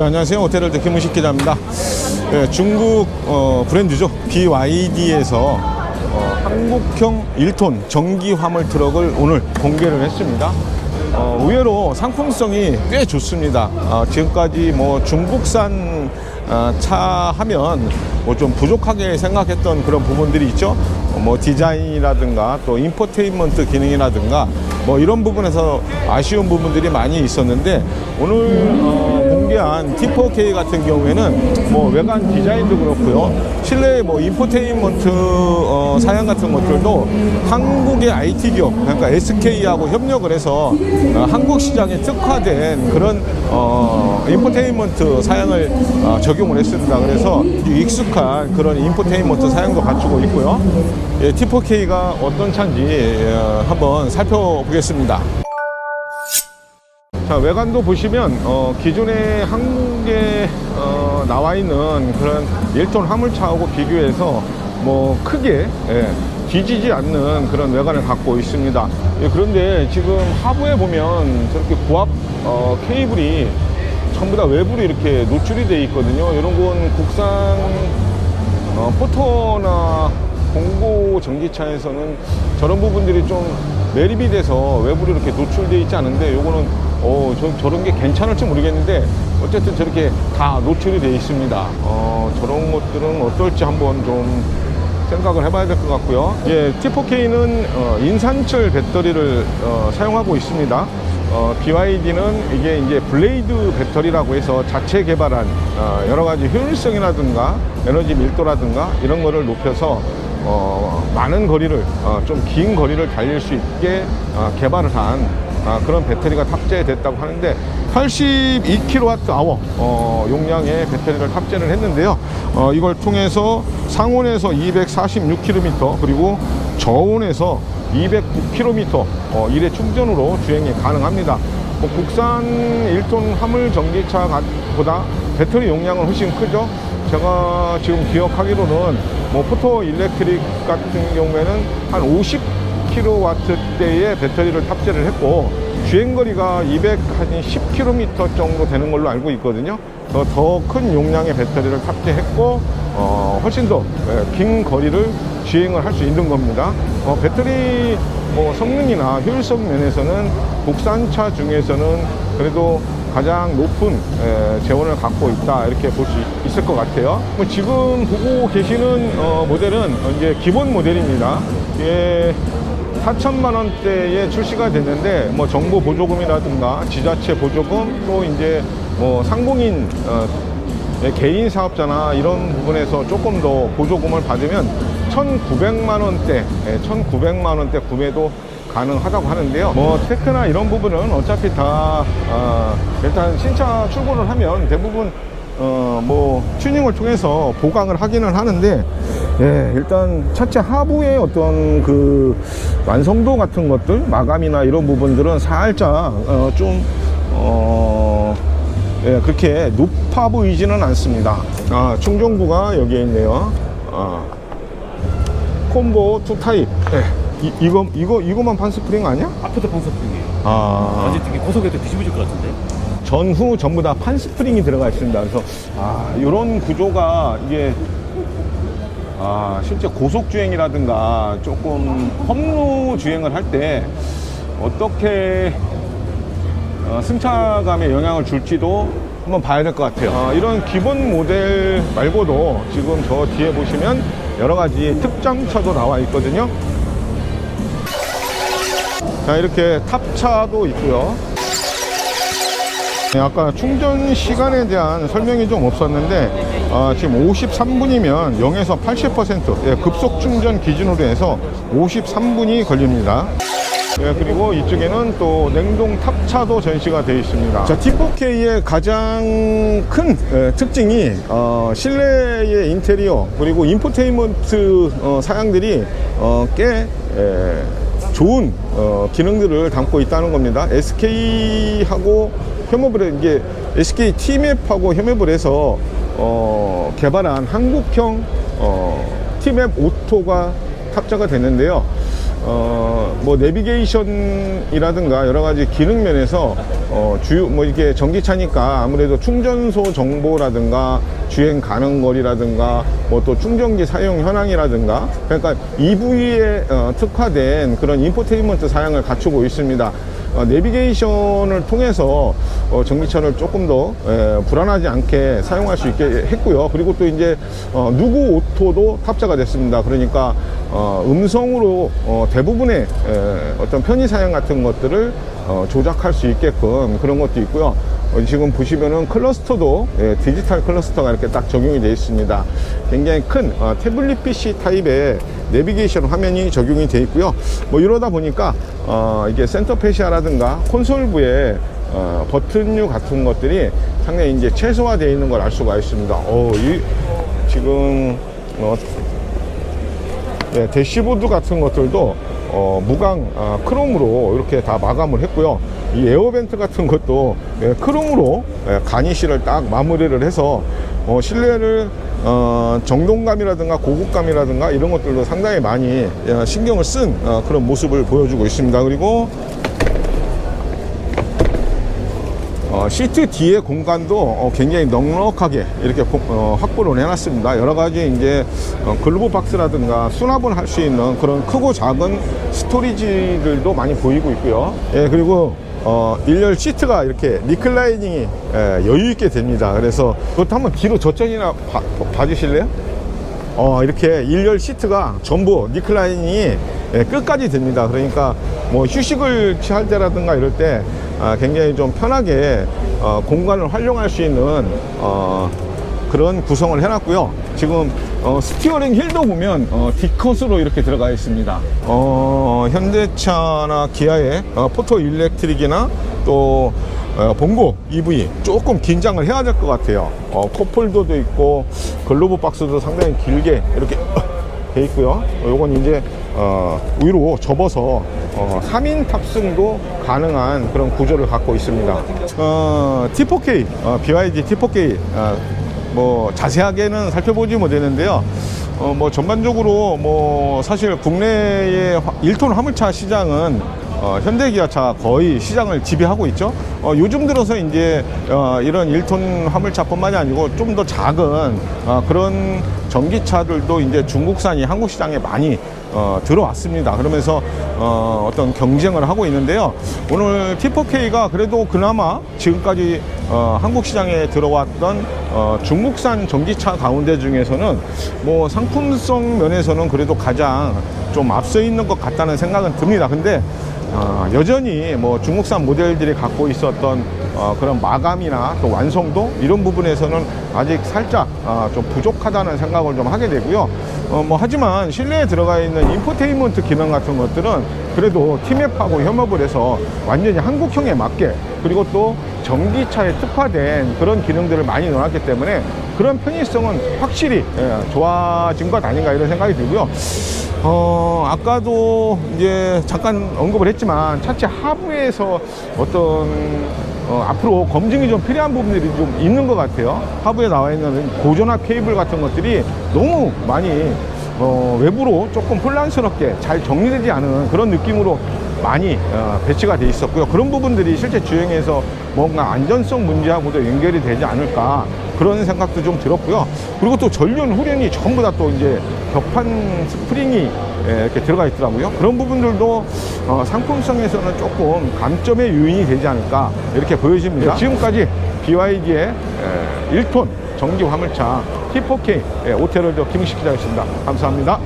안녕하세요. 호텔월드 김은식 기자입니다. 네, 중국 브랜드죠. BYD에서 한국형 1톤 전기 화물 트럭을 오늘 공개를 했습니다. 의외로 상품성이 꽤 좋습니다. 지금까지 뭐 중국산 차 하면 뭐 좀 부족하게 생각했던 그런 부분들이 있죠. 뭐 디자인이라든가 또 인포테인먼트 기능이라든가 뭐 이런 부분에서 아쉬운 부분들이 많이 있었는데, 오늘 공개한 T4K 같은 경우에는 뭐 외관 디자인도 그렇고요, 실내 뭐 인포테인먼트 사양 같은 것들도 한국의 IT 기업, 그러니까 SK하고 협력을 해서 한국 시장에 특화된 그런 인포테인먼트 사양을 적용을 했습니다. 그래서 익숙한 그런 인포테인먼트 사양도 갖추고 있고요. 예, T4K가 어떤 차인지 한번 살펴보겠습니다. 자, 외관도 보시면 기존에 한국에 나와 있는 그런 1톤 화물차하고 비교해서 뭐 크게 뒤지지 않는 그런 외관을 갖고 있습니다. 예, 그런데 지금 하부에 보면 저렇게 고압 케이블이 전부 다 외부로 이렇게 노출이 되어 있거든요. 이런 건 국산 포터나 공고 전기차에서는 저런 부분들이 좀 매립이 돼서 외부로 이렇게 노출되어 있지 않은데, 요거는 저런 게 괜찮을지 모르겠는데 어쨌든 저렇게 다 노출이 되어 있습니다. 저런 것들은 어떨지 한번 좀 생각을 해봐야 될 것 같고요. 예, T4K는 인산철 배터리를 사용하고 있습니다. BYD는 이게 이제 블레이드 배터리라고 해서 자체 개발한 여러 가지 효율성이라든가 에너지 밀도라든가 이런 거를 높여서 많은 거리를 좀 긴 거리를 달릴 수 있게 개발을 한 그런 배터리가 탑재됐다고 하는데, 82kWh 용량의 배터리를 탑재를 했는데요. 이걸 통해서 상온에서 246km 그리고 저온에서 209km 일회 충전으로 주행이 가능합니다. 뭐 국산 1톤 화물 전기차보다 배터리 용량은 훨씬 크죠. 제가 지금 기억하기로는 뭐 포토 일렉트릭 같은 경우에는 한 50kW대의 배터리를 탑재를 했고, 주행거리가 210km 정도 되는 걸로 알고 있거든요. 더 큰 용량의 배터리를 탑재했고 훨씬 더 긴 거리를 주행을 할 수 있는 겁니다. 배터리 성능이나 효율성 면에서는 국산차 중에서는 그래도 가장 높은 재원을 갖고 있다, 이렇게 볼 수 있을 것 같아요. 지금 보고 계시는 모델은 이제 기본 모델입니다. 4천만 원대에 출시가 됐는데, 뭐 정보 보조금이라든가 지자체 보조금, 또 이제 뭐 상공인 개인 사업자나 이런 부분에서 조금 더 보조금을 받으면 1,900만 원대 구매도 가능하다고 하는데요. 뭐 테크나 이런 부분은 어차피 다 일단 신차 출고를 하면 대부분 뭐 튜닝을 통해서 보강을 하기는 하는데, 예, 일단 차체 하부의 어떤 그 완성도 같은 것들, 마감이나 이런 부분들은 살짝 예, 그렇게 높아 보이지는 않습니다. 충전구가 여기에 있네요. 콤보 2 타입. 예. 이거만 판스프링 아니야? 앞에도 판스프링이에요. 완전 되게 고속에도 뒤집어질 것 같은데? 전후 전부 다 판스프링이 들어가 있습니다. 그래서 이런 구조가 이게 실제 고속 주행이라든가 조금 험로 주행을 할 때 어떻게 승차감에 영향을 줄지도 한번 봐야 될 것 같아요. 이런 기본 모델 말고도 지금 저 뒤에 보시면 여러 가지 특장차도 나와 있거든요. 자, 이렇게 탑차도 있고요. 아까 충전 시간에 대한 설명이 좀 없었는데, 지금 53분이면 0에서 80% 급속 충전 기준으로 해서 53분이 걸립니다. 그리고 이쪽에는 또 냉동 탑차도 전시가 되어 있습니다. 자, T4K의 가장 큰 특징이 실내의 인테리어 그리고 인포테인먼트 사양들이 꽤 좋은 기능들을 담고 있다는 겁니다. SK하고 협업을, 이게 SK T맵하고 협업을 해서 개발한 한국형 T맵 오토가 탑재가 됐는데요. 뭐 내비게이션이라든가 여러 가지 기능 면에서 주요 뭐 이게 전기차니까 아무래도 충전소 정보라든가 주행 가능 거리라든가 뭐 또 충전기 사용 현황이라든가 그러니까 EV에 특화된 그런 인포테인먼트 사양을 갖추고 있습니다. 내비게이션을 통해서 전기차를 조금 더 불안하지 않게 사용할 수 있게 했고요. 그리고 또 이제 누구 오토도 탑재가 됐습니다. 그러니까 음성으로 대부분의 어떤 편의 사양 같은 것들을 조작할 수 있게끔 그런 것도 있고요. 지금 보시면은 클러스터도 디지털 클러스터가 이렇게 딱 적용이 되어 있습니다. 굉장히 큰 태블릿 PC 타입의 내비게이션 화면이 적용이 되어 있고요. 뭐 이러다 보니까 이게 센터 페시아라든가 콘솔부에 버튼류 같은 것들이 상당히 이제 최소화되어 있는 걸 알 수가 있습니다. 지금 대시보드 같은 것들도 무광 크롬으로 이렇게 다 마감을 했고요. 이 에어벤트 같은 것도 크롬으로 가니쉬를 딱 마무리를 해서 실내를 정동감이라든가 고급감이라든가 이런 것들도 상당히 많이 신경을 쓴 그런 모습을 보여주고 있습니다. 그리고 시트 뒤에 공간도 굉장히 넉넉하게 이렇게 확보를 해놨습니다. 여러 가지 이제 글로브 박스라든가 수납을 할 수 있는 그런 크고 작은 스토리지들도 많이 보이고 있고요. 그리고 일렬 시트가 이렇게 리클라이닝이 여유 있게 됩니다. 그래서 그것도 한번 뒤로 저쪽이나 봐주실래요? 이렇게 일렬 시트가 전부 리클라이닝이 끝까지 됩니다. 그러니까 뭐 휴식을 취할 때라든가 이럴 때 굉장히 좀 편하게 공간을 활용할 수 있는 그런 구성을 해놨고요. 지금 스티어링 휠도 보면 D컷으로 이렇게 들어가 있습니다. 현대차나 기아의 포토 일렉트릭이나 또 봉고 EV 조금 긴장을 해야 될 것 같아요. 컵홀더도 있고 글로브 박스도 상당히 길게 이렇게 돼 있고요. 요건 이제 위로 접어서 3인 탑승도 가능한 그런 구조를 갖고 있습니다. T4K, BYD T4K 뭐 자세하게는 살펴보지 못했는데요. 뭐 전반적으로 뭐 사실 국내의 1톤 화물차 시장은 현대기아차 거의 시장을 지배하고 있죠. 요즘 들어서 이제 이런 1톤 화물차뿐만이 아니고 좀 더 작은 그런 전기차들도 이제 중국산이 한국 시장에 많이 들어왔습니다. 그러면서 어떤 경쟁을 하고 있는데요. 오늘 T4K가 그래도 그나마 지금까지 한국 시장에 들어왔던 중국산 전기차 가운데 중에서는 뭐 상품성 면에서는 그래도 가장 좀 앞서 있는 것 같다는 생각은 듭니다. 근데 여전히 뭐 중국산 모델들이 갖고 있었던 그런 마감이나 또 완성도 이런 부분에서는 아직 살짝 좀 부족하다는 생각을 좀 하게 되고요. 뭐 하지만 실내에 들어가 있는 인포테인먼트 기능 같은 것들은 그래도 티맵하고 협업을 해서 완전히 한국형에 맞게 그리고 또 전기차에 특화된 그런 기능들을 많이 넣어놨기 때문에 그런 편의성은 확실히 좋아진 것 아닌가 이런 생각이 들고요. 아까도 이제 잠깐 언급을 했지만 차체 하부에서 어떤 앞으로 검증이 좀 필요한 부분들이 좀 있는 것 같아요. 하부에 나와 있는 고전압 케이블 같은 것들이 너무 많이 외부로 조금 혼란스럽게 잘 정리되지 않은 그런 느낌으로 많이 배치가 돼 있었고요. 그런 부분들이 실제 주행에서 뭔가 안전성 문제하고도 연결이 되지 않을까 그런 생각도 좀 들었고요. 그리고 또 전륜, 후륜이 전부 다 또 이제 격판 스프링이 이렇게 들어가 있더라고요. 그런 부분들도 상품성에서는 조금 감점의 요인이 되지 않을까 이렇게 보여집니다. 지금까지 BYD의 1톤 전기 화물차 T4K 오테로드 김식 기자였습니다. 감사합니다.